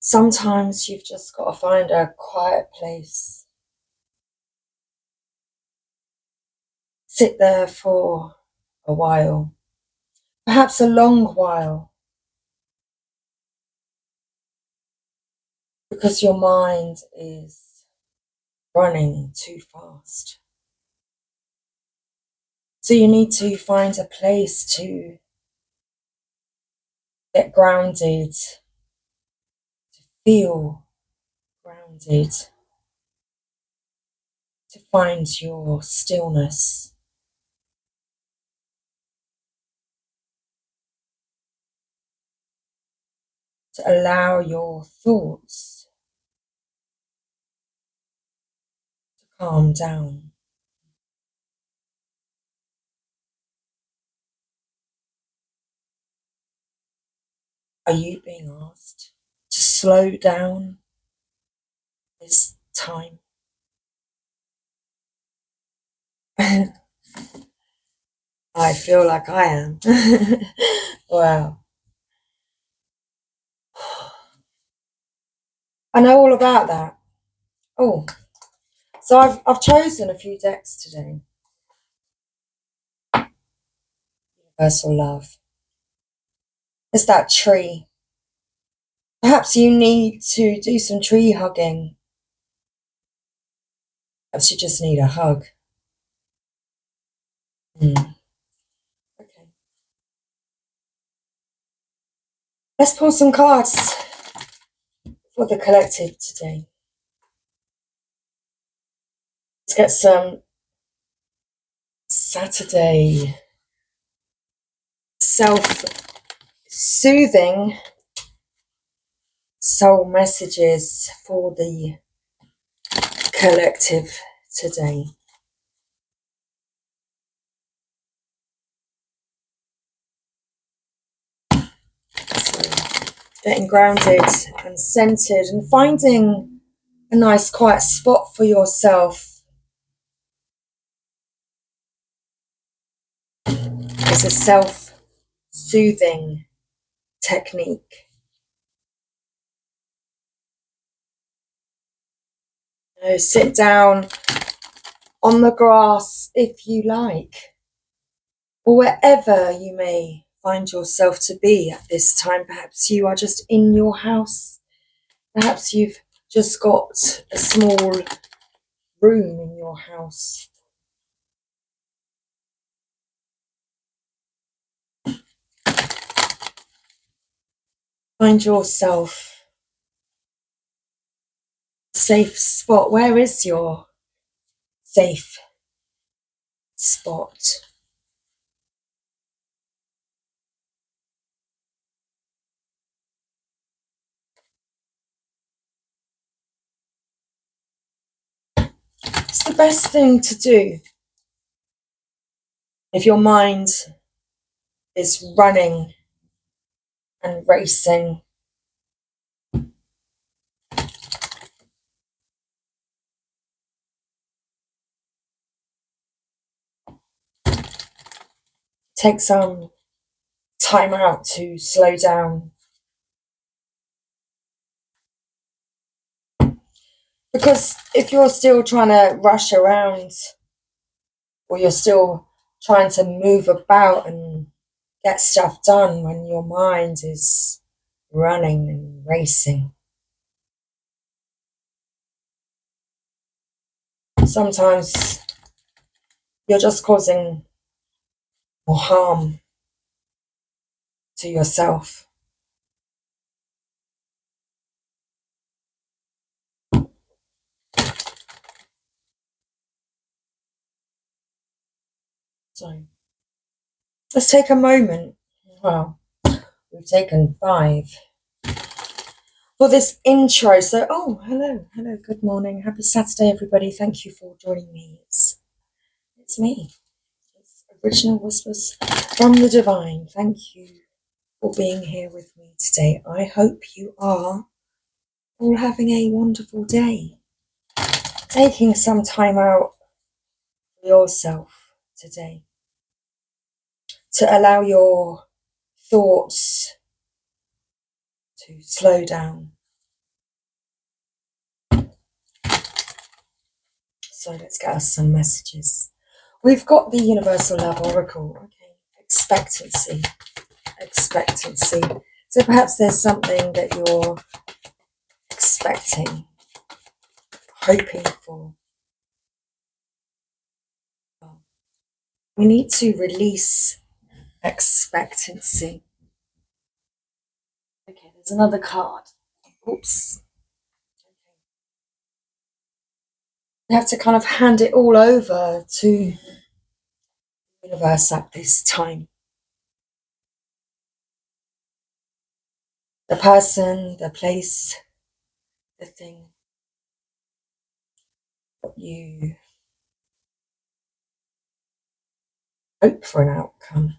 Sometimes you've just got to find a quiet place. Sit there for a while, perhaps a long while, because your mind is running too fast. So you need to find a place to get grounded, to feel grounded, to find your stillness. To allow your thoughts to calm down. Are you being asked to slow down this time? I feel like I am. Wow. I know all about that. Oh, so I've chosen a few decks today. Universal love. It's that tree. Perhaps you need to do some tree hugging. Perhaps you just need a hug. Okay. Let's pull some cards for the collective today. Let's get some Saturday self-soothing soul messages for the collective today. So getting grounded and centered and finding a nice quiet spot for yourself is a self-soothing technique. Sit down on the grass if you like, or wherever you may find yourself to be at this time. Perhaps you are just in your house. Perhaps you've just got a small room in your house. Find yourself a safe spot. Where is your safe spot? It's the best thing to do if your mind is running and racing. Take some time out to slow down. Because if you're still trying to rush around, or you're still trying to move about and get stuff done when your mind is running and racing, sometimes you're just causing more harm to yourself. So let's take a moment. Well, we've taken 5 for this intro. So, hello, good morning. Happy Saturday, everybody. Thank you for joining me. It's me. It's Original Whispers from the Divine. Thank you for being here with me today. I hope you are all having a wonderful day. Taking some time out for yourself today to allow your thoughts to slow down, So let's get us some messages. We've got the Universal Love Oracle. Okay, expectancy. Expectancy. So perhaps there's something that you're expecting, hoping for. We need to release expectancy. Okay, there's another card. Oops. We have to kind of hand it all over to the universe at this time. The person, the place, the thing. What you hope for an outcome.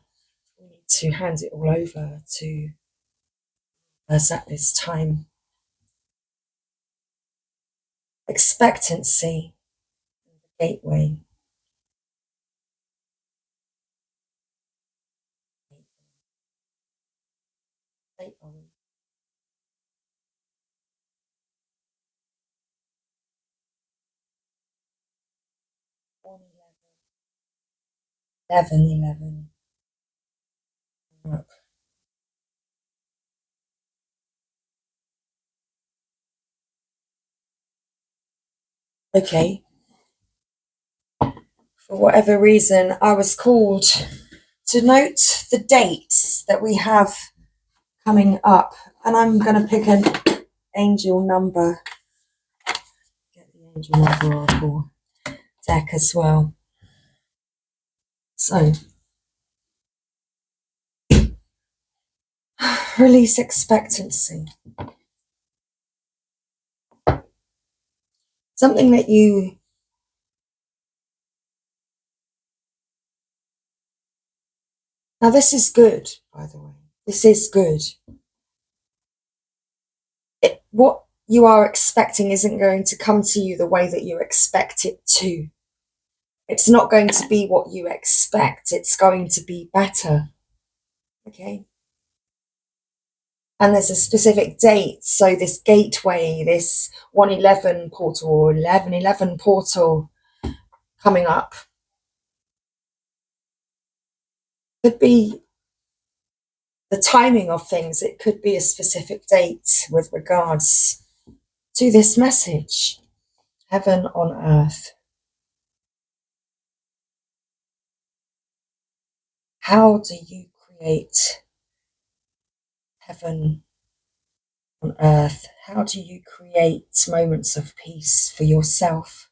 We need to hand it all over to us at this time. Expectancy, the gateway. Eleven. Okay. For whatever reason, I was called to note the dates that we have coming up, and I'm going to pick an angel number. Get the angel number oracle deck as well. So, release expectancy. Something that you now, this is good, by the way. This is good. What you are expecting isn't going to come to you the way that you expect it to. It's not going to be what you expect. It's going to be better. Okay. And there's a specific date. So this gateway, this 111 portal or 1111 portal coming up could be the timing of things. It could be a specific date with regards to this message. Heaven on earth. How do you create heaven on earth? How do you create moments of peace for yourself?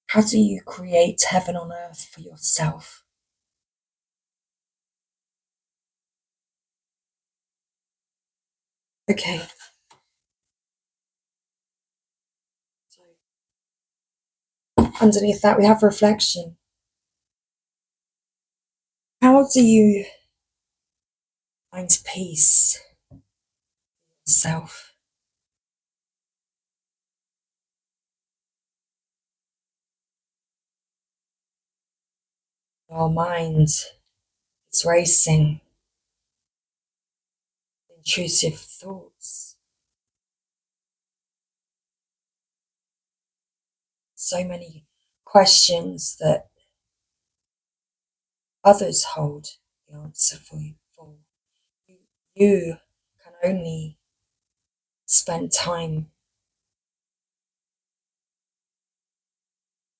How do you create heaven on earth for yourself? Okay. So underneath that, we have reflection. How do you find peace for yourself? Your mind is racing, intrusive thoughts. So many questions that others hold the answer for you. You can only spend time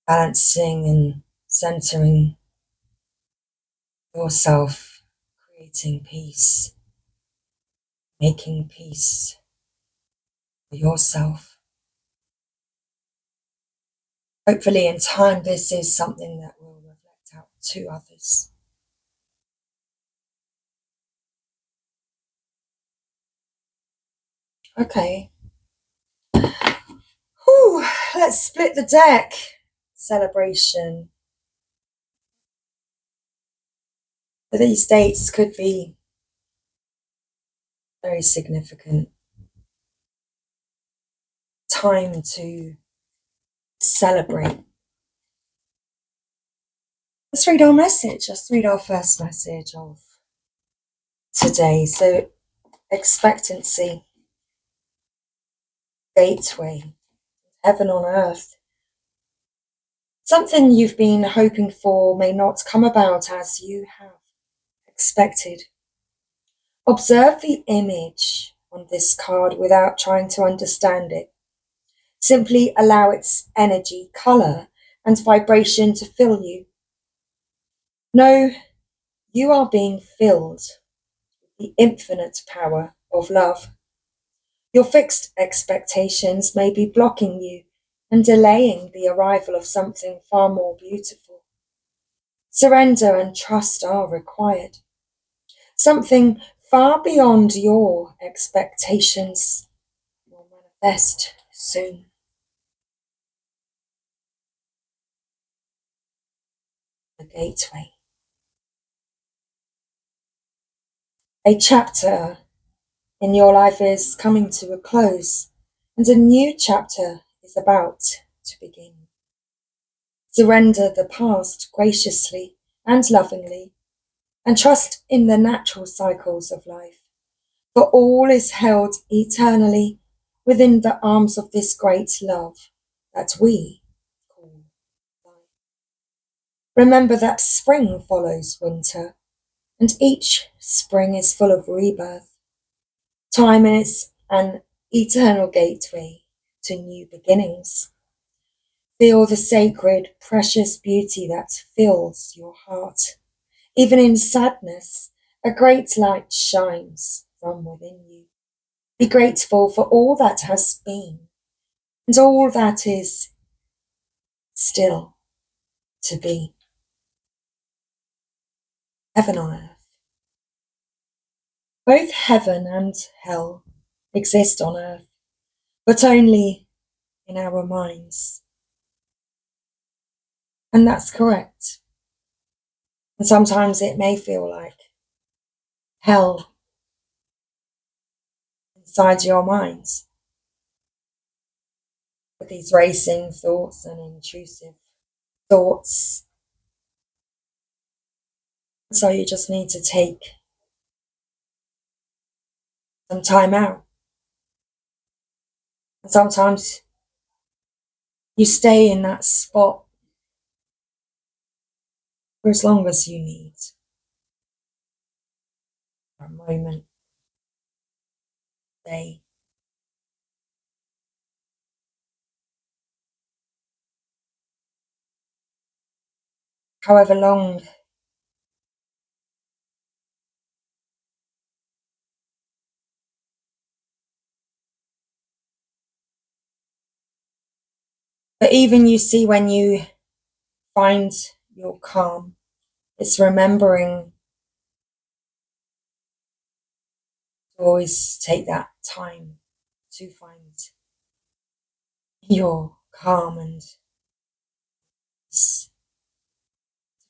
balancing and centering yourself, creating peace, making peace for yourself. Hopefully in time this is something that will reflect out to others. Okay. Whew, let's split the deck. Celebration. But these dates could be very significant. Time to celebrate. Let's read our message. Let's read our first message of today. So, expectancy, gateway, heaven on earth. Something you've been hoping for may not come about as you have expected. Observe the image on this card without trying to understand it. Simply allow its energy, colour, and vibration to fill you. Know you are being filled with the infinite power of love. Your fixed expectations may be blocking you and delaying the arrival of something far more beautiful. Surrender and trust are required. Something far beyond your expectations will manifest soon. The gateway. A chapter in your life is coming to a close, and a new chapter is about to begin. Surrender the past graciously and lovingly, and trust in the natural cycles of life, for all is held eternally within the arms of this great love that we call life. Remember that spring follows winter, and each spring is full of rebirth. Time is an eternal gateway to new beginnings. Feel the sacred, precious beauty that fills your heart. Even in sadness, a great light shines from within you. Be grateful for all that has been and all that is still to be. Heaven on earth. Both heaven and hell exist on earth, but only in our minds. And that's correct. And sometimes it may feel like hell inside your minds, with these racing thoughts and intrusive thoughts. So you just need to take some time out. And sometimes you stay in that spot for as long as you need. For a moment, day. However long but even you see when you find your calm, it's remembering to always take that time to find your calm and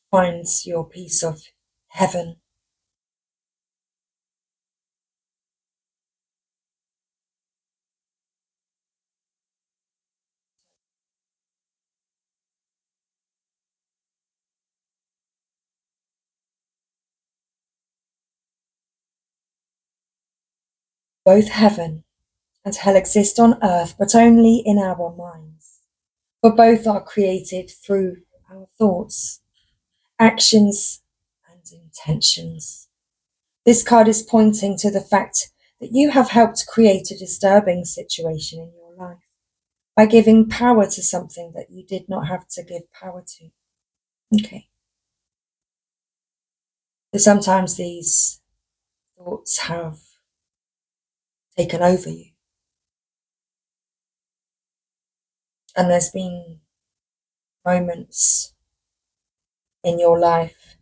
find your piece of heaven. Both heaven and hell exist on earth, but only in our minds. For both are created through our thoughts, actions, and intentions. This card is pointing to the fact that you have helped create a disturbing situation in your life by giving power to something that you did not have to give power to. Okay. So sometimes these thoughts have taken over you. And there's been moments in your life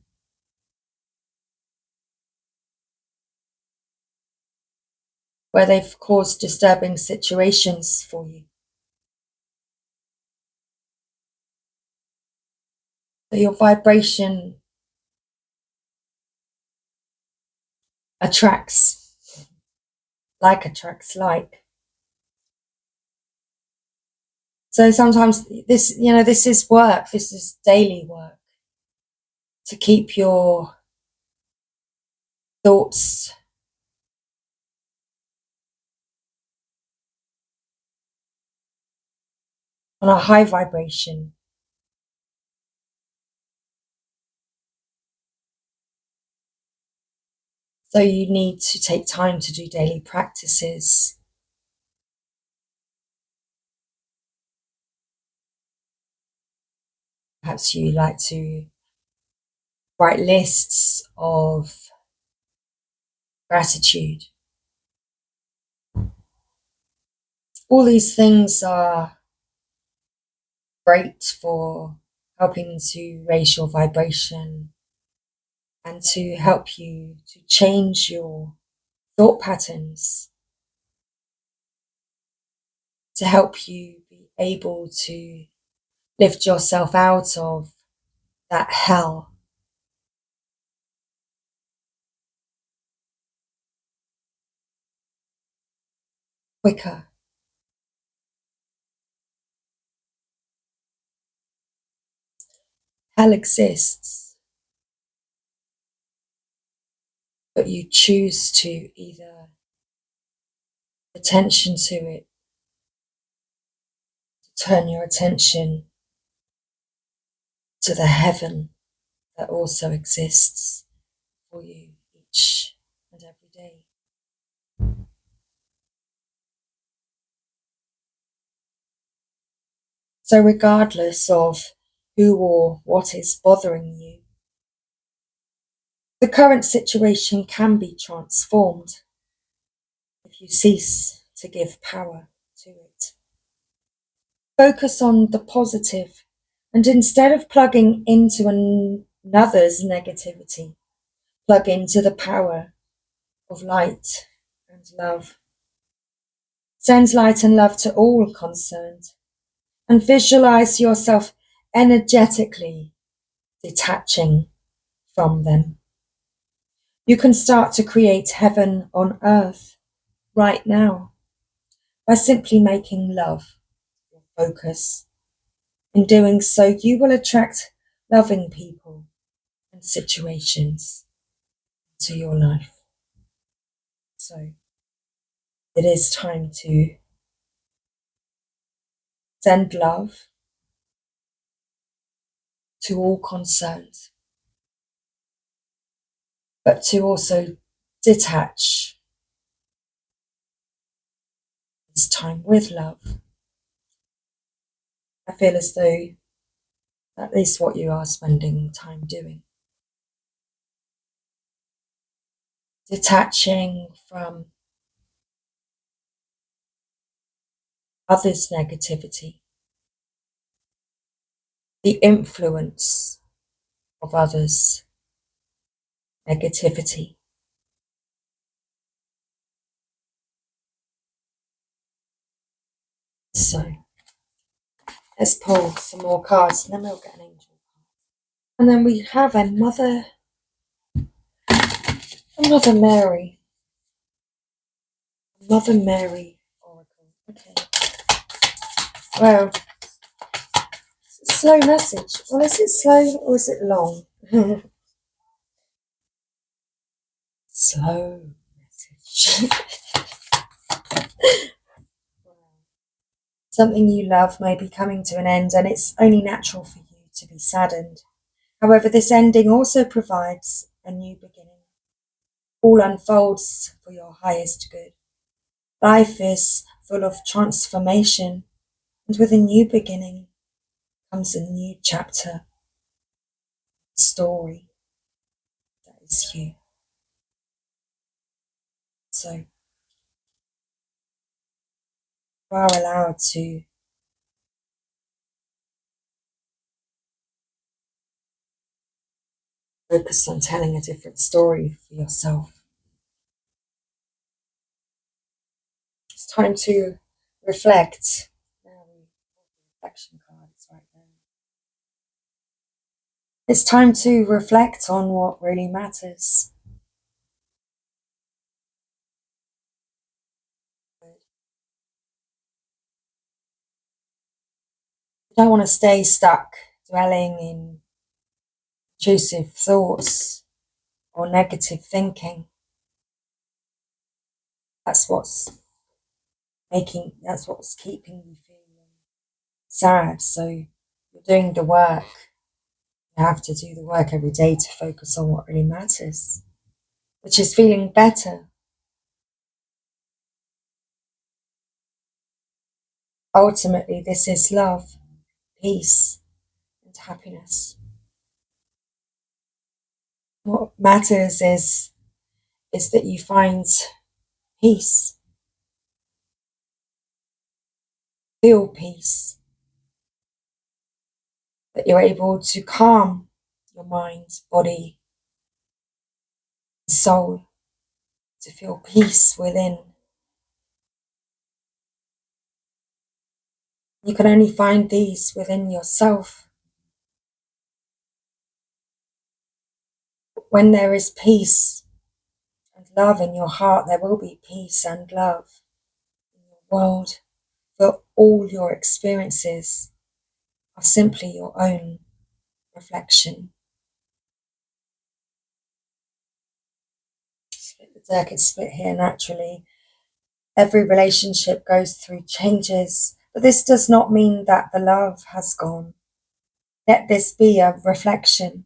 where they've caused disturbing situations for you. So your vibration attracts like. So sometimes this is work, this is daily work to keep your thoughts on a high vibration. So you need to take time to do daily practices. Perhaps you like to write lists of gratitude. All these things are great for helping to raise your vibration and to help you to change your thought patterns, to help you be able to lift yourself out of that hell quicker. Hell exists, but you choose to either pay attention to it, to turn your attention to the heaven that also exists for you each and every day. So regardless of who or what is bothering you, the current situation can be transformed if you cease to give power to it. Focus on the positive, and instead of plugging into another's negativity, plug into the power of light and love. Send light and love to all concerned, and visualize yourself energetically detaching from them. You can start to create heaven on earth right now by simply making love your focus. In doing so, you will attract loving people and situations to your life. So it is time to send love to all concerned, but to also detach this time with love. I feel as though that is what you are spending time doing. Detaching from others' negativity, the influence of others' negativity. So let's pull some more cards and then we'll get an angel. And then we have a Mother Mary. Mother Mary Oracle. Okay. Well, slow message. Well, is it slow or is it long? Slow message. Something you love may be coming to an end, and it's only natural for you to be saddened. However, this ending also provides a new beginning. All unfolds for your highest good. Life is full of transformation, and with a new beginning comes a new chapter, story that is you. So you are allowed to focus on telling a different story for yourself. It's time to reflect. Reflection card is right there. It's time to reflect on what really matters. You don't want to stay stuck dwelling in intrusive thoughts or negative thinking. That's what's keeping you feeling sad. So you're doing the work. You have to do the work every day to focus on what really matters, which is feeling better. Ultimately, this is love, peace, and happiness. What matters is that you find peace, feel peace, that you're able to calm your mind, body, soul, to feel peace within. You can only find these within yourself. When there is peace and love in your heart, there will be peace and love in your world. For all your experiences are simply your own reflection. Split the deck, it's split here naturally. Every relationship goes through changes, but this does not mean that the love has gone. Let this be a reflection.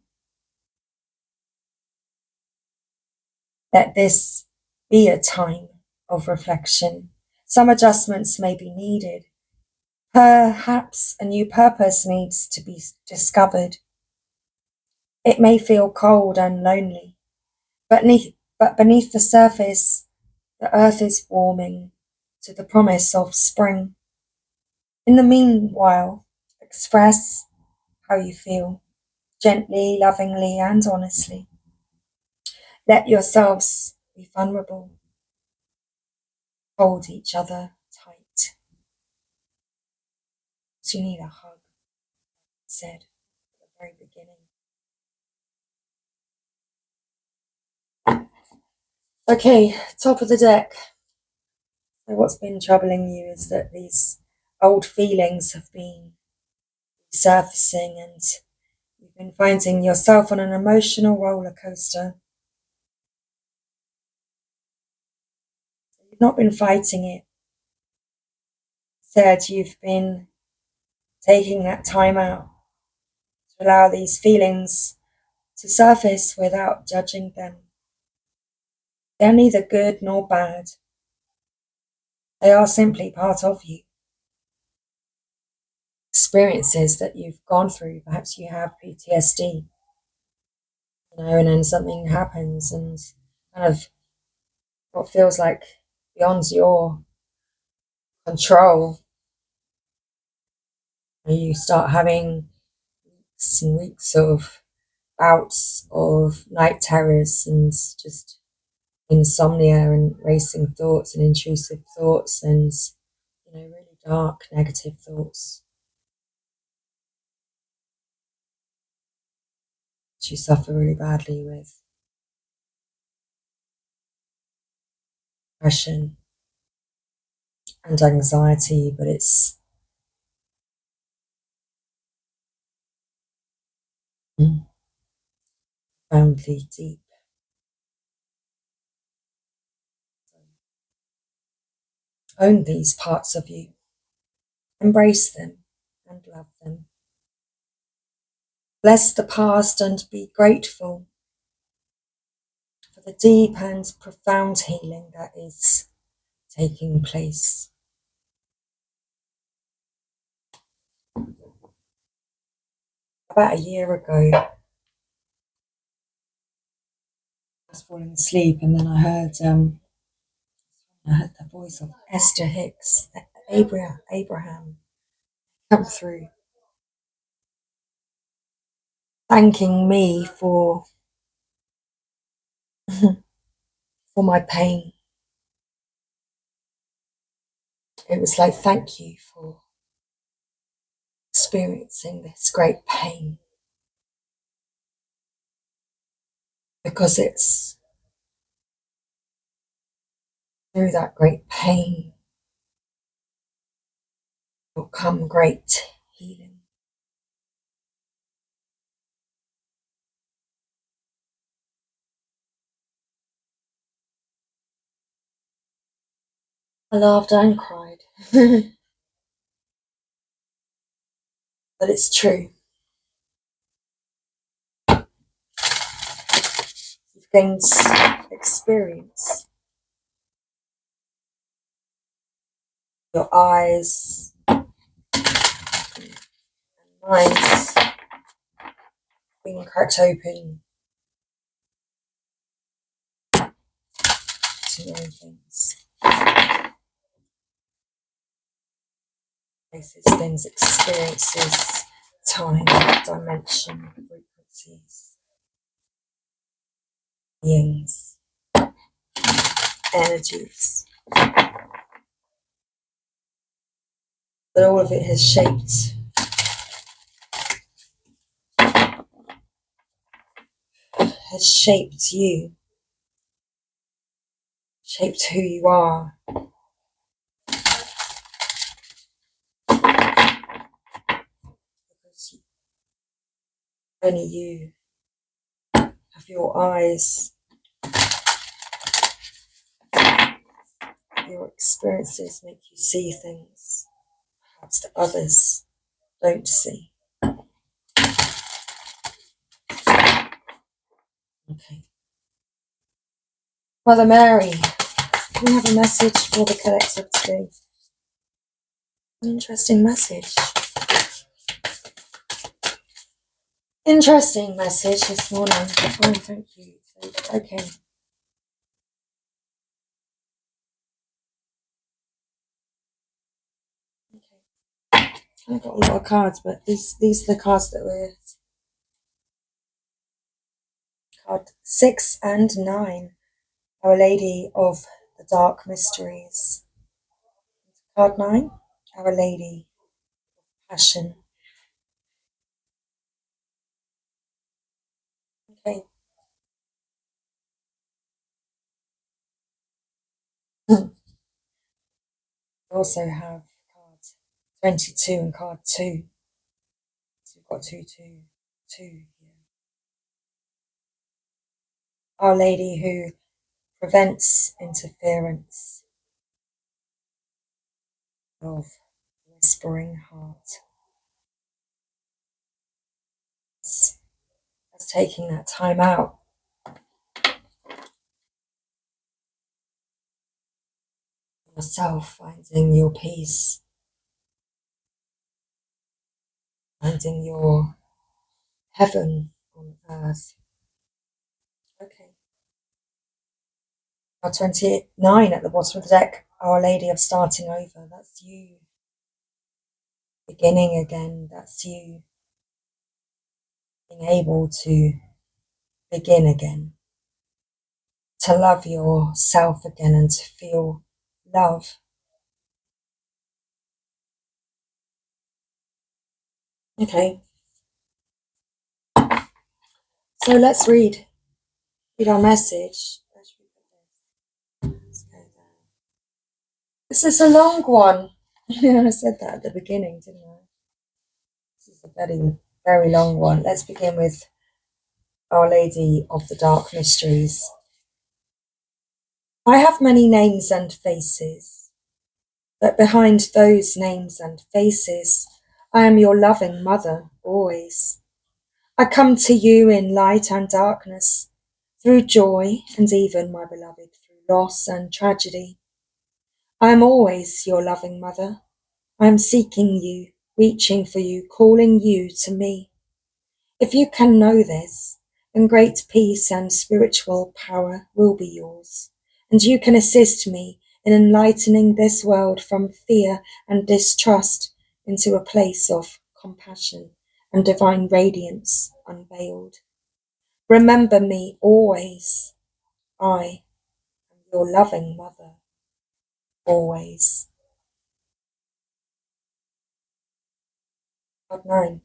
Let this be a time of reflection. Some adjustments may be needed. Perhaps a new purpose needs to be discovered. It may feel cold and lonely, but beneath the surface, the earth is warming to the promise of spring. In the meanwhile, express how you feel, gently, lovingly, and honestly. Let yourselves be vulnerable. Hold each other tight. So you need a hug, said at the very beginning. Okay, top of the deck. So what's been troubling you is that these old feelings have been surfacing and you've been finding yourself on an emotional roller coaster. You've not been fighting it. Instead, you've been taking that time out to allow these feelings to surface without judging them. They're neither good nor bad. They are simply part of you. Experiences that you've gone through. Perhaps you have PTSD, and then something happens and kind of what feels like beyond your control. You start having weeks and weeks of bouts of night terrors and just insomnia and racing thoughts and intrusive thoughts and really dark negative thoughts which you suffer really badly with. Depression and anxiety, but it's profoundly deep. Own these parts of you, embrace them and love them. Bless the past and be grateful for the deep and profound healing that is taking place. About a year ago, I was falling asleep and then I heard the voice of Esther Hicks, Abraham, come through, thanking me for for my pain. It was like, thank you for experiencing this great pain, because it's through that great pain will come great healing. I laughed and cried. but it's true. You've gained experience. Your eyes and minds being cracked open to know things. Places, things, experiences, time, dimension, frequencies, beings, energies. But all of it has shaped you, shaped who you are. Because only you have your eyes, your experiences make you see things perhaps that others don't see. Okay. Mother Mary, we have a message for the collective today. An interesting message. Interesting message this morning. Oh, thank you. Okay. I've got a lot of cards, but these are the cards that were card 6 and 9. Our Lady of the Dark Mysteries. Card 9, Our Lady Passion. Okay. We also have card 22 and card 2. So we've got 2, 2, 2 here. Our Lady who prevents interference of whispering heart. It's taking that time out. Yourself, finding your peace, finding your heaven on earth. Okay. Our 29 at the bottom of the deck, Our Lady of Starting Over. That's you beginning again. That's you being able to begin again, to love yourself again and to feel love. Okay. So let's read our message. This is a long one. I said that at the beginning, didn't I? This is a very, very long one. Let's begin with Our Lady of the Dark Mysteries. I have many names and faces, but behind those names and faces, I am your loving mother always. I come to you in light and darkness, through joy and even, my beloved, through loss and tragedy. I am always your loving mother. I am seeking you, reaching for you, calling you to me. If you can know this, then great peace and spiritual power will be yours, and you can assist me in enlightening this world from fear and distrust into a place of compassion and divine radiance unveiled. Remember me always. I am your loving mother, always. God 9.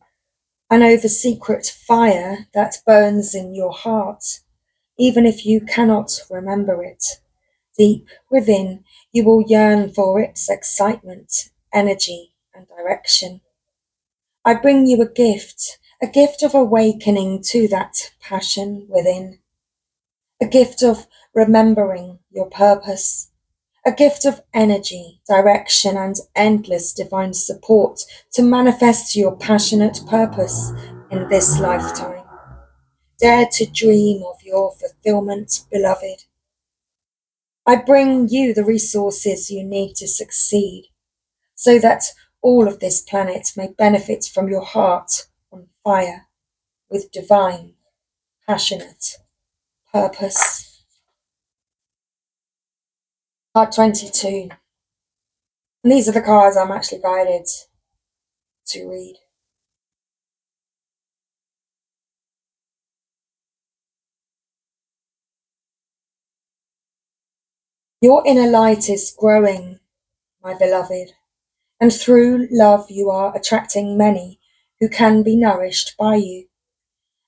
I know the secret fire that burns in your heart, even if you cannot remember it. Deep within, you will yearn for its excitement, energy, and direction. I bring you a gift of awakening to that passion within, a gift of remembering your purpose, a gift of energy, direction, and endless divine support to manifest your passionate purpose in this lifetime. Dare to dream of your fulfillment, beloved. I bring you the resources you need to succeed so that all of this planet may benefit from your heart on fire with divine, passionate purpose. Card 22. And these are the cards I'm actually guided to read. Your inner light is growing, my beloved, and through love you are attracting many who can be nourished by you.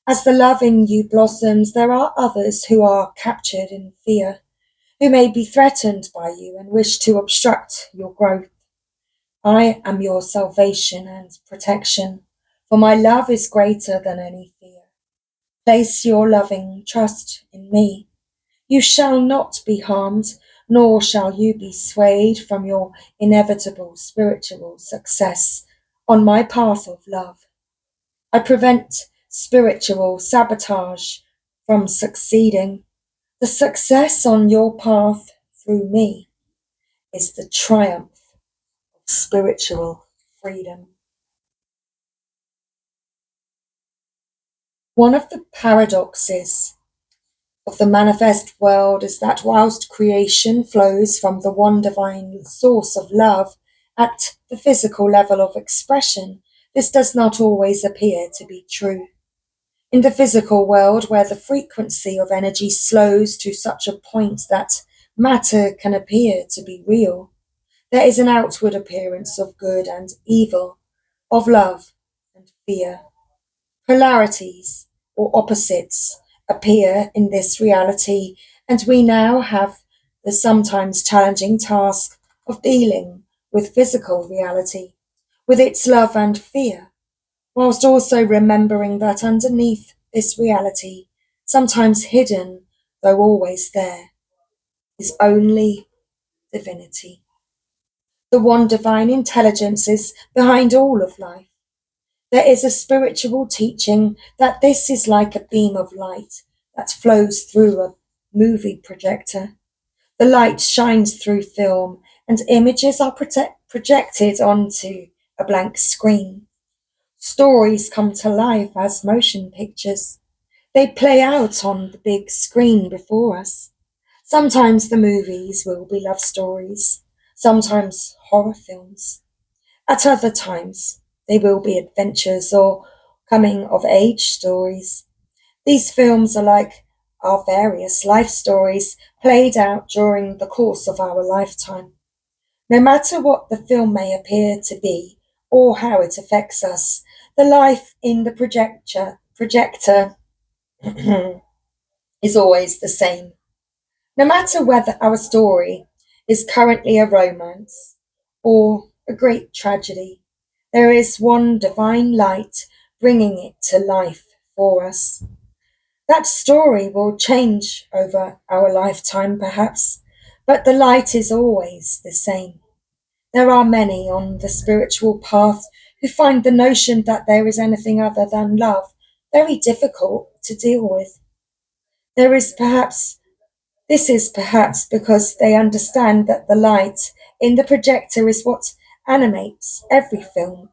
As the love in you blossoms, there are others who are captured in fear, who may be threatened by you and wish to obstruct your growth. I am your salvation and protection, for my love is greater than any fear. Place your loving trust in me. You shall not be harmed, nor shall you be swayed from your inevitable spiritual success on my path of love. I prevent spiritual sabotage from succeeding. The success on your path through me is the triumph of spiritual freedom. One of the paradoxes of the manifest world is that whilst creation flows from the one divine source of love at the physical level of expression, this does not always appear to be true. In the physical world, where the frequency of energy slows to such a point that matter can appear to be real, there is an outward appearance of good and evil, of love and fear. Polarities, or opposites, appear in this reality, and we now have the sometimes challenging task of dealing with physical reality, with its love and fear, whilst also remembering that underneath this reality, sometimes hidden, though always there, is only divinity. The one divine intelligence is behind all of life. There is a spiritual teaching that this is like a beam of light that flows through a movie projector. The light shines through film, and images are projected onto a blank screen. Stories come to life as motion pictures. They play out on the big screen before us. Sometimes the movies will be love stories, sometimes horror films. At other times, they will be adventures or coming of age stories. These films are like our various life stories played out during the course of our lifetime. No matter what the film may appear to be or how it affects us, the life in the projector is always the same. No matter whether our story is currently a romance or a great tragedy, there is one divine light bringing it to life for us. That story will change over our lifetime, perhaps, but the light is always the same. There are many on the spiritual path who find the notion that there is anything other than love very difficult to deal with. There is perhaps This is perhaps because they understand that the light in the projector is what animates every film,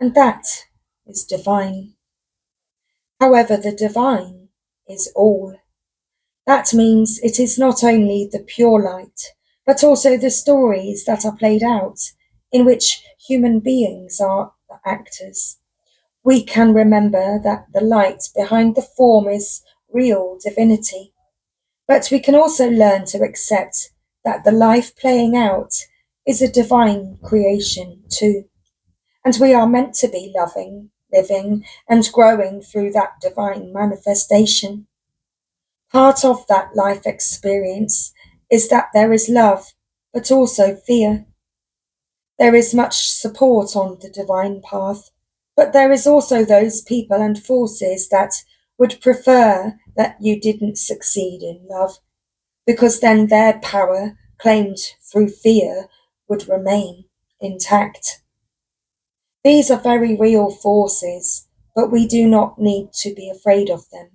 and that is divine. However, the divine is all. That means it is not only the pure light, but also the stories that are played out, in which human beings are the actors. We can remember that the light behind the form is real divinity. But we can also learn to accept that the life playing out is a divine creation too. And we are meant to be loving, living, and growing through that divine manifestation. Part of that life experience is that there is love, but also fear. There is much support on the divine path, but there is also those people and forces that would prefer that you didn't succeed in love, because then their power claimed through fear would remain intact. These are very real forces, but we do not need to be afraid of them.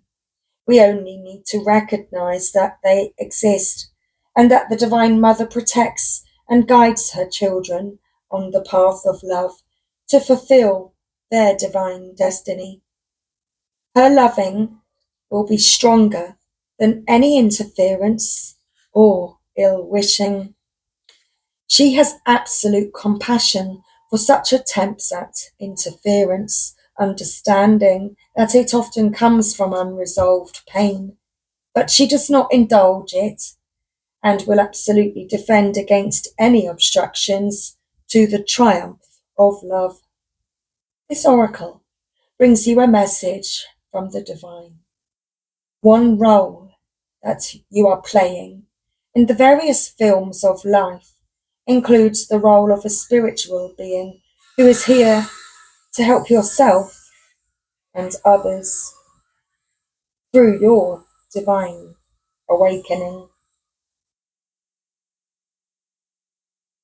We only need to recognize that they exist and that the Divine Mother protects and guides her children on the path of love to fulfill their divine destiny. Her loving will be stronger than any interference or ill wishing. She has absolute compassion for such attempts at interference, understanding that it often comes from unresolved pain, but she does not indulge it and will absolutely defend against any obstructions to the triumph of love. This oracle brings you a message from the divine. One role that you are playing in the various films of life includes the role of a spiritual being who is here to help yourself and others through your divine awakening.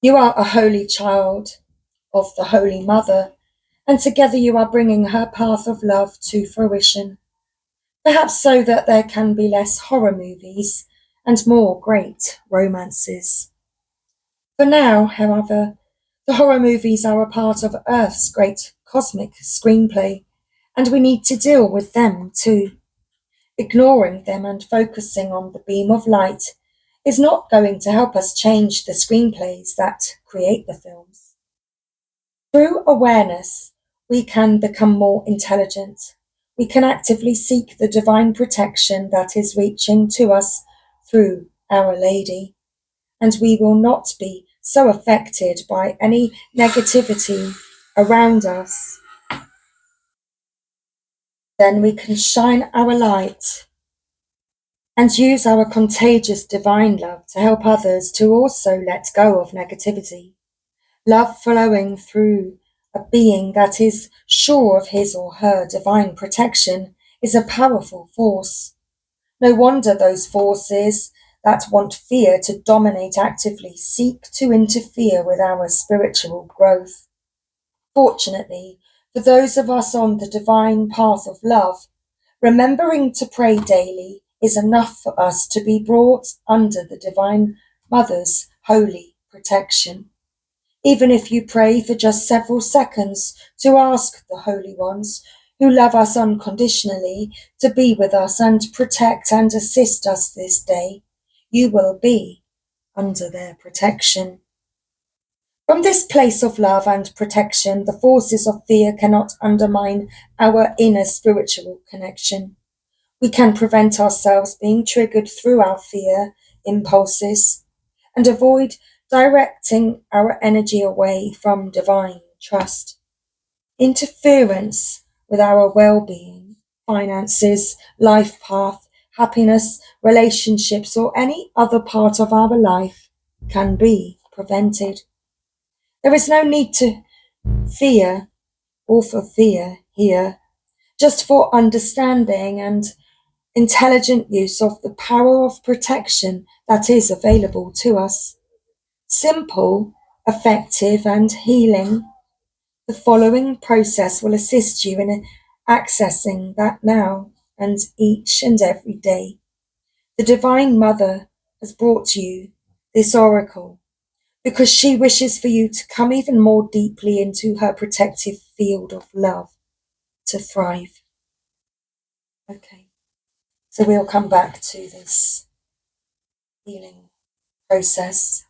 You are a holy child of the Holy Mother, and together you are bringing her path of love to fruition, perhaps so that there can be less horror movies and more great romances. For now, however, the horror movies are a part of Earth's great cosmic screenplay, and we need to deal with them too. Ignoring them and focusing on the beam of light is not going to help us change the screenplays that create the films. Through awareness, we can become more intelligent. We can actively seek the divine protection that is reaching to us through Our Lady, and we will not be so affected by any negativity around us. Then we can shine our light and use our contagious divine love to help others to also let go of negativity. Love flowing through a being that is sure of his or her divine protection is a powerful force. No wonder those forces that want fear to dominate actively seek to interfere with our spiritual growth. Fortunately, for those of us on the divine path of love, remembering to pray daily is enough for us to be brought under the Divine Mother's holy protection. Even if you pray for just several seconds to ask the holy ones who love us unconditionally to be with us and protect and assist us this day, you will be under their protection. From this place of love and protection, the forces of fear cannot undermine our inner spiritual connection. We can prevent ourselves being triggered through our fear impulses and avoid directing our energy away from divine trust. Interference with our well-being, finances, life path, happiness, relationships, or any other part of our life can be prevented. There is no need to fear or for fear here, just for understanding and intelligent use of the power of protection that is available to us. Simple, effective, and healing. The following process will assist you in accessing that now and each and every day. The Divine Mother has brought you this oracle because she wishes for you to come even more deeply into her protective field of love to thrive. Okay, so we'll come back to this healing process.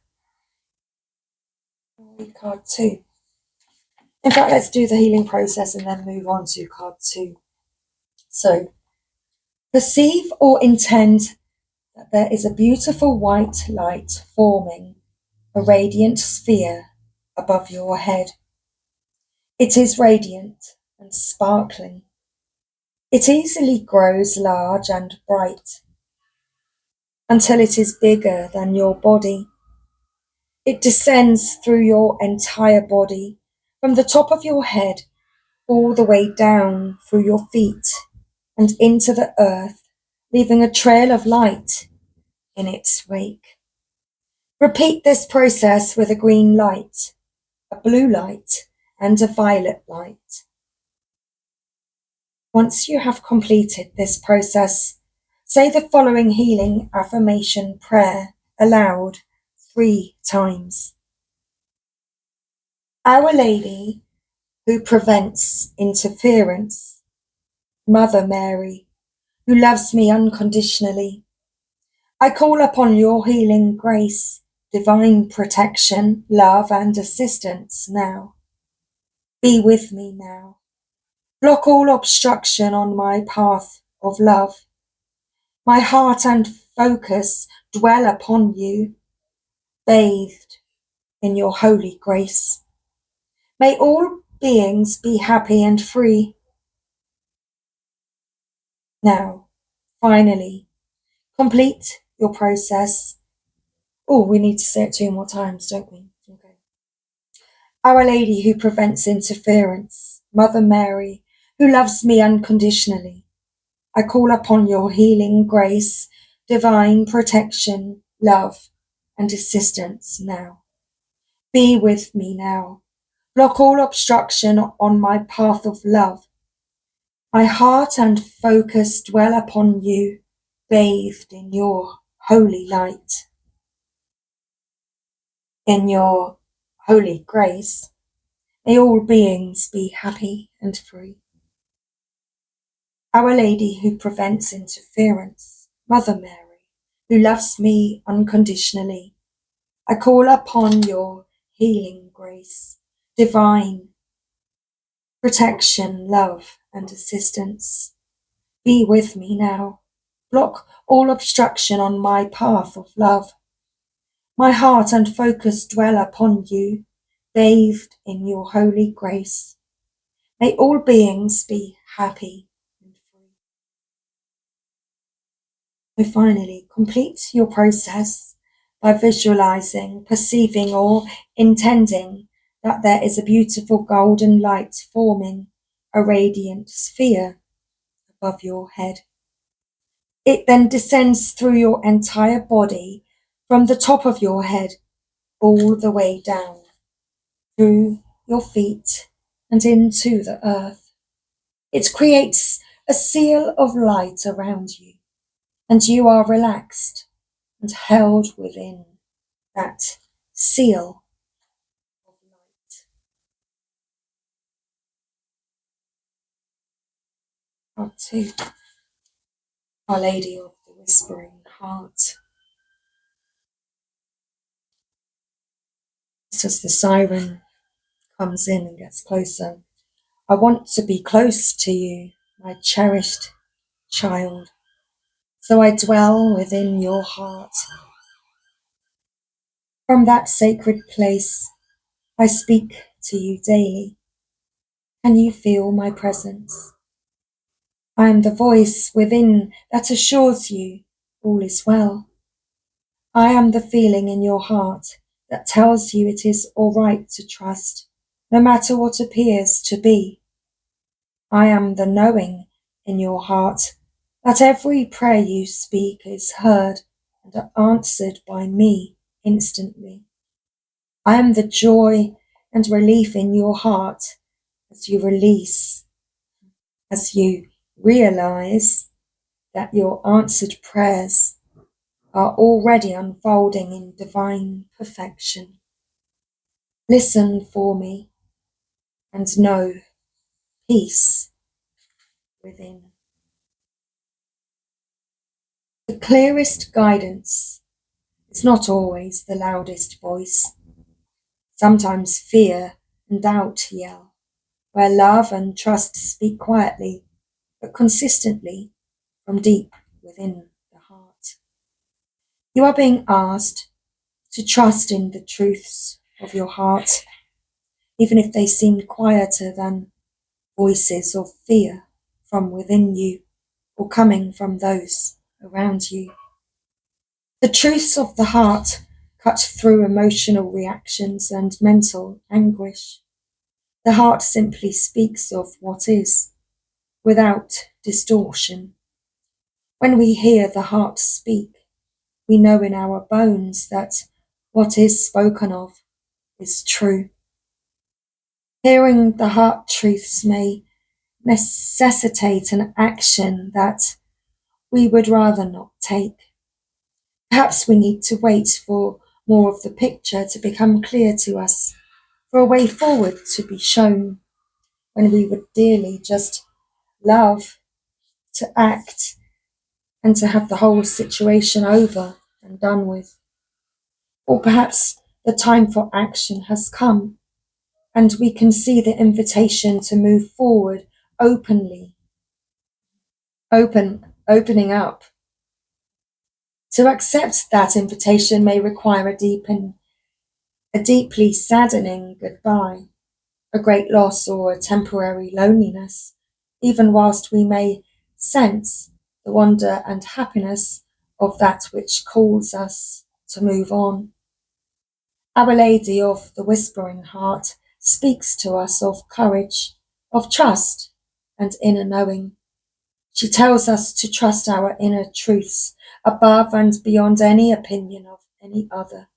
Read card 2. In fact, let's do the healing process and then move on to card 2. So, perceive or intend that there is a beautiful white light forming a radiant sphere above your head. It is radiant and sparkling. It easily grows large and bright until it is bigger than your body. It descends through your entire body, from the top of your head all the way down through your feet and into the earth, leaving a trail of light in its wake. Repeat this process with a green light, a blue light, and a violet light. Once you have completed this process, say the following healing affirmation prayer aloud 3 times. Our Lady, who prevents interference, Mother Mary, who loves me unconditionally, I call upon your healing grace, divine protection, love, and assistance now. Be with me now. Block all obstruction on my path of love. My heart and focus dwell upon you, bathed in your holy grace. May all beings be happy and free. Now, finally, complete your process. Oh, we need to say it 2 more times, don't we? Okay. Our Lady who prevents interference, Mother Mary, who loves me unconditionally, I call upon your healing grace, divine protection, love, and assistance now. Be with me now. Block all obstruction on my path of love. My heart and focus dwell upon you, bathed in your holy light. In your holy grace, may all beings be happy and free. Our Lady who prevents interference, Mother Mary, who loves me unconditionally, I call upon your healing grace, divine protection, love, and assistance. Be with me now. Block all obstruction on my path of love. My heart and focus dwell upon you, bathed in your holy grace. May all beings be happy and free. So finally, complete your process by visualizing, perceiving, or intending that there is a beautiful golden light forming a radiant sphere above your head. It then descends through your entire body from the top of your head all the way down through your feet and into the earth. It creates a seal of light around you, and you are relaxed and held within that seal of light. Part 2. Our Lady of the Whispering Heart. Just as the siren comes in and gets closer, I want to be close to you, my cherished child. So I dwell within your heart. From that sacred place, I speak to you daily. Can you feel my presence? I am the voice within that assures you all is well. I am the feeling in your heart that tells you it is all right to trust, no matter what appears to be. I am the knowing in your heart that every prayer you speak is heard and answered by me instantly. I am the joy and relief in your heart as you release, as you realize that your answered prayers are already unfolding in divine perfection. Listen for me and know peace within. The clearest guidance is not always the loudest voice. Sometimes fear and doubt yell, where love and trust speak quietly but consistently from deep within the heart. You are being asked to trust in the truths of your heart, even if they seem quieter than voices of fear from within you or coming from those around you. The truths of the heart cut through emotional reactions and mental anguish. The heart simply speaks of what is, without distortion. When we hear the heart speak, we know in our bones that what is spoken of is true. Hearing the heart truths may necessitate an action that we would rather not take. Perhaps we need to wait for more of the picture to become clear to us, for a way forward to be shown, when we would dearly just love to act and to have the whole situation over and done with. Or perhaps the time for action has come and we can see the invitation to move forward openly, opening up. To accept that invitation may require a deeply saddening goodbye, a great loss or a temporary loneliness, even whilst we may sense the wonder and happiness of that which calls us to move on. Our Lady of the Whispering Heart speaks to us of courage, of trust, and inner knowing. She tells us to trust our inner truths above and beyond any opinion of any other.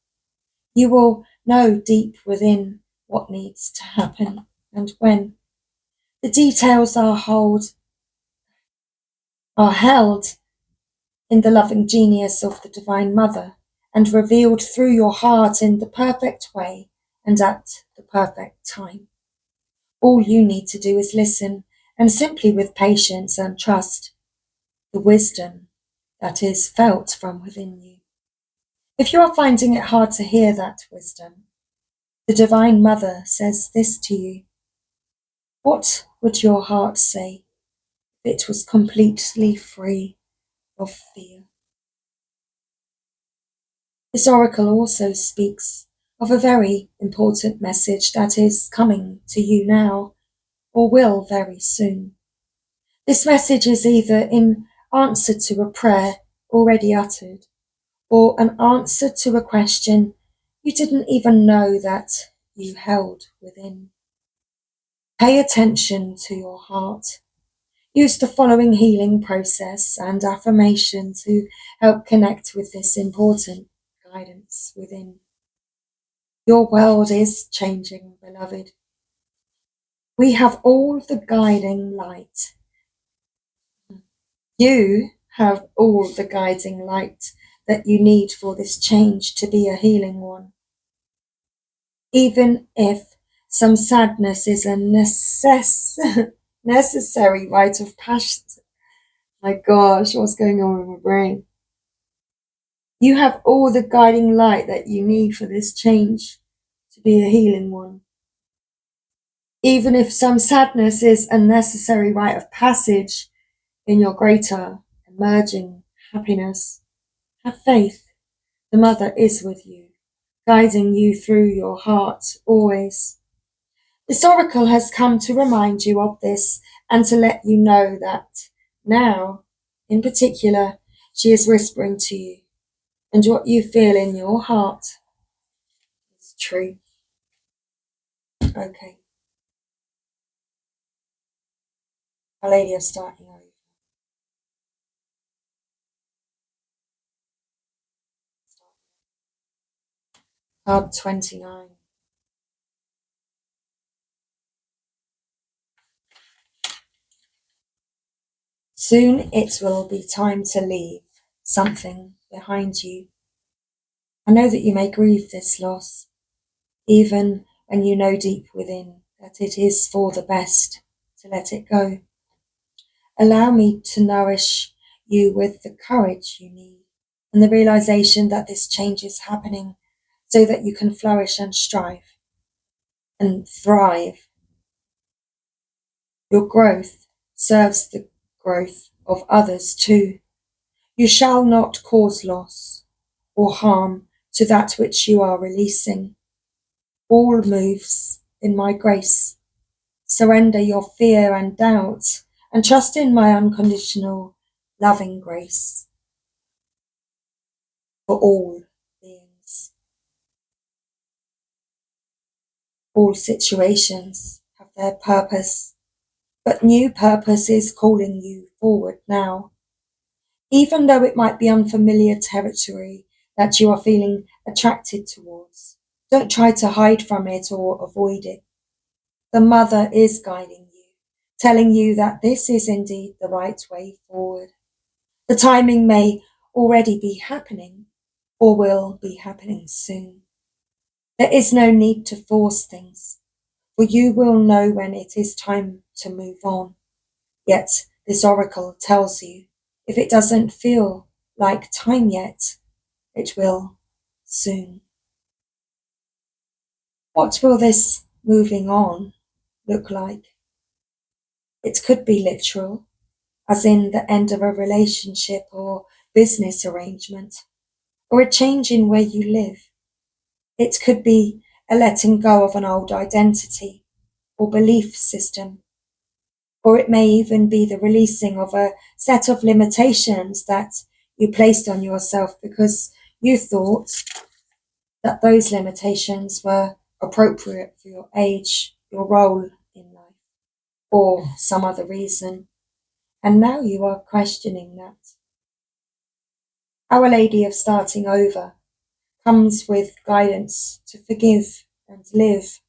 You will know deep within what needs to happen and when. The details are held in the loving genius of the Divine Mother and revealed through your heart in the perfect way and at the perfect time. All you need to do is listen, and simply with patience and trust the wisdom that is felt from within you. If you are finding it hard to hear that wisdom, the Divine Mother says this to you. What would your heart say if it was completely free of fear? This oracle also speaks of a very important message that is coming to you now, or will very soon. This message is either in answer to a prayer already uttered, or an answer to a question you didn't even know that you held within. Pay attention to your heart. Use the following healing process and affirmation to help connect with this important guidance within. Your world is changing, beloved. We have all the guiding light. You have all the guiding light that you need for this change to be a healing one. Even if some sadness is a necessary rite of passage. My gosh, what's going on with my brain? You have all the guiding light that you need for this change to be a healing one. Even if some sadness is a necessary rite of passage in your greater emerging happiness, have faith. The Mother is with you, guiding you through your heart always. This oracle has come to remind you of this and to let you know that now, in particular, she is whispering to you, and what you feel in your heart is true. Okay. Our Lady of Starting Over. Card 29. Soon it will be time to leave something behind you. I know that you may grieve this loss, even when you know deep within that it is for the best to let it go. Allow me to nourish you with the courage you need and the realization that this change is happening so that you can flourish and strive and thrive. Your growth serves the growth of others too. You shall not cause loss or harm to that which you are releasing. All moves in my grace. Surrender your fear and doubt and trust in my unconditional loving grace for all beings. All situations have their purpose, but new purpose is calling you forward now. Even though it might be unfamiliar territory, that you are feeling attracted towards. Don't try to hide from it or avoid it. The mother is guiding you, telling you that this is indeed the right way forward. The timing may already be happening or will be happening soon. There is no need to force things, for you will know when it is time to move on. Yet this oracle tells you, if it doesn't feel like time yet, it will soon. What will this moving on look like? It could be literal, as in the end of a relationship or business arrangement, or a change in where you live. It could be a letting go of an old identity or belief system, or it may even be the releasing of a set of limitations that you placed on yourself because you thought that those limitations were appropriate for your age, your role in life, or some other reason. And now you are questioning that. Our Lady of Starting Over comes with guidance to forgive and live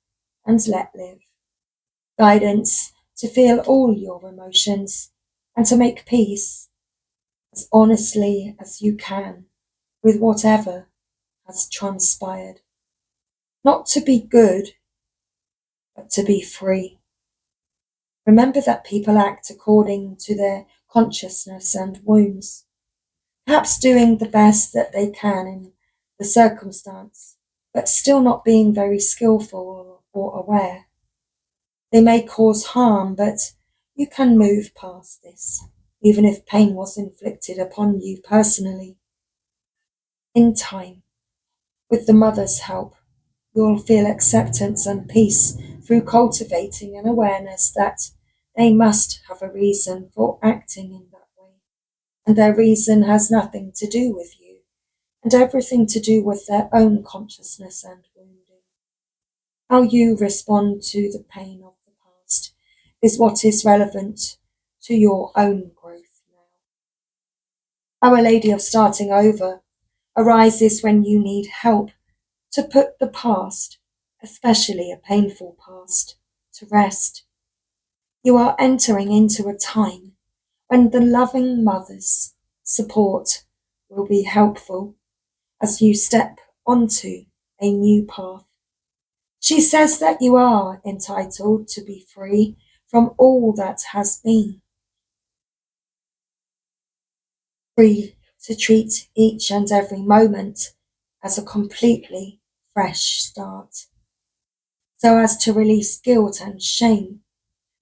and let live. Guidance to feel all your emotions and to make peace as honestly as you can with whatever has transpired. Not to be good, but to be free. Remember that people act according to their consciousness and wounds, perhaps doing the best that they can in the circumstance, but still not being very skillful or aware. They may cause harm, but you can move past this, even if pain was inflicted upon you personally. In time, with the mother's help, you'll feel acceptance and peace through cultivating an awareness that they must have a reason for acting in that way. And their reason has nothing to do with you, and everything to do with their own consciousness and wounding. How you respond to the pain of the past is what is relevant to your own growth now. Our Lady of Starting Over arises when you need help to put the past, especially a painful past, to rest. You are entering into a time when the loving mother's support will be helpful as you step onto a new path. She says that you are entitled to be free from all that has been, free to treat each and every moment as a completely fresh start, so as to release guilt and shame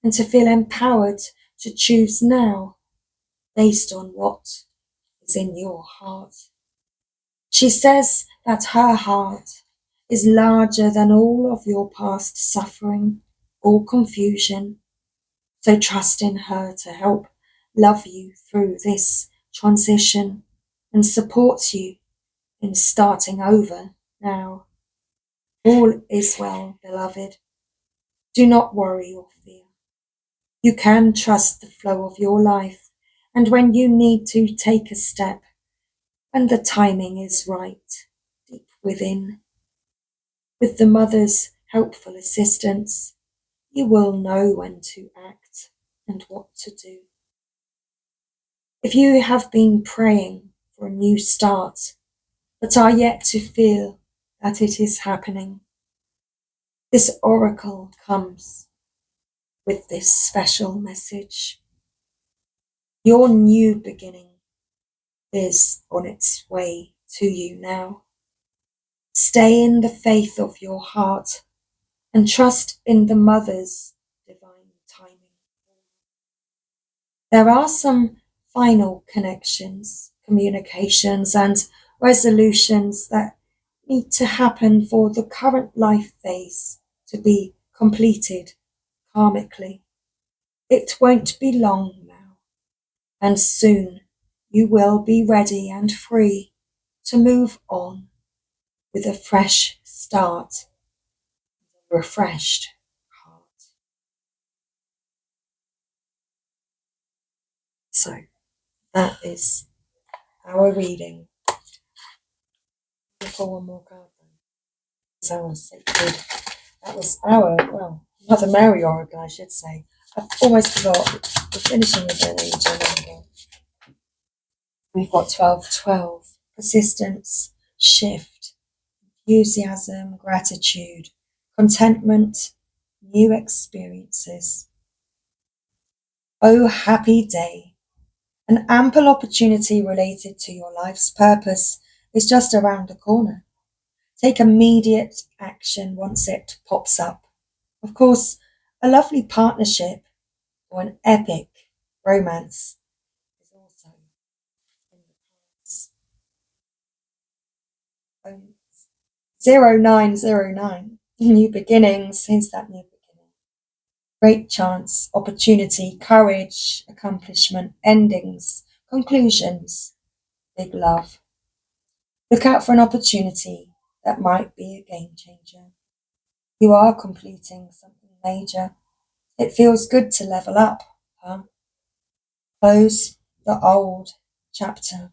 and to feel empowered to choose now based on what is in your heart. She says that her heart is larger than all of your past suffering or confusion, so trust in her to help love you through this transition and support you in starting over now. All is well, beloved. Do not worry or fear. You can trust the flow of your life, and when you need to take a step, when the timing is right, deep within, with the mother's helpful assistance, you will know when to act and what to do. If you have been praying for a new start, but are yet to feel that it is happening, this oracle comes with this special message. Your new beginning is on its way to you now. Stay in the faith of your heart and trust in the mother's divine timing. There are some final connections, communications, and resolutions that need to happen for the current life phase to be completed karmically. It won't be long now, and soon you will be ready and free to move on with a fresh start, a refreshed heart. So that is our reading. pull one more card. That was sacred. That was our, well, Mother Mary Oracle, I should say. I've almost forgot. We're finishing with an angel number. We've got 1212. Persistence, shift, enthusiasm, gratitude, contentment, new experiences. Oh, happy day. An ample opportunity related to your life's purpose is just around the corner. Take immediate action once it pops up. Of course, a lovely partnership or an epic romance is also in the cards. 0909, new beginnings. Here's that new beginning. Great chance, opportunity, courage, accomplishment, endings, conclusions, big love. Look out for an opportunity that might be a game changer. You are completing something major. It feels good to level up, huh? Close the old chapter.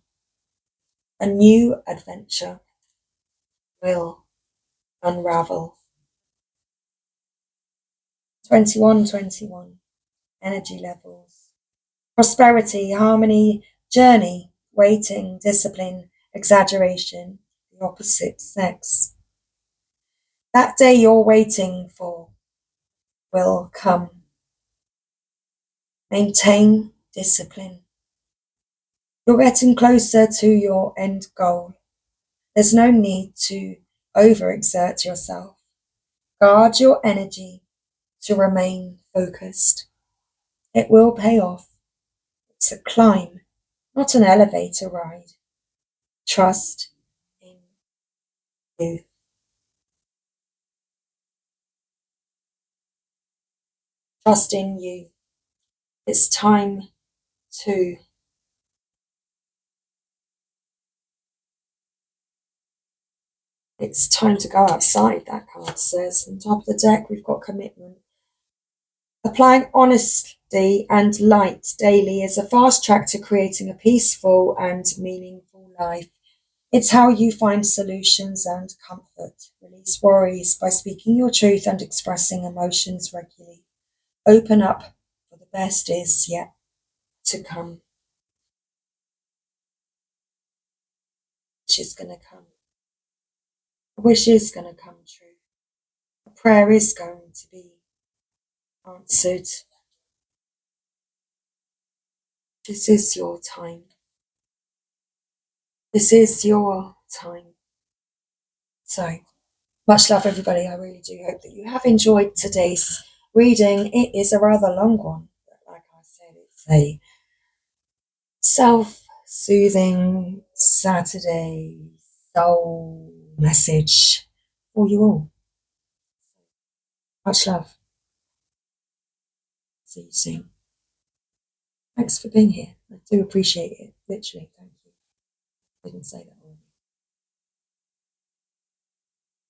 A new adventure will unravel. 2121. Energy levels. Prosperity, harmony, journey, waiting, discipline, exaggeration, the opposite sex. That day you're waiting for will come. Maintain discipline. You're getting closer to your end goal. There's no need to overexert yourself. Guard your energy to remain focused. It will pay off. It's a climb, not an elevator ride. Trust in you. Trust in you. It's time to go outside, that card says. On top of the deck, we've got commitment. Applying honesty and light daily is a fast track to creating a peaceful and meaningful life. It's how you find solutions and comfort. Release worries by speaking your truth and expressing emotions regularly. Open up, for the best is yet to come. Wish is going to come. A wish is going to come true. A prayer is going to be answered. This is your time. This is your time. So, much love, everybody. I really do hope that you have enjoyed today's reading. It is a rather long one, but like I said, it's a self-soothing Saturday soul message for you all. Much love. See you soon. Thanks for being here. I do appreciate it. Literally, thank you. I didn't say that.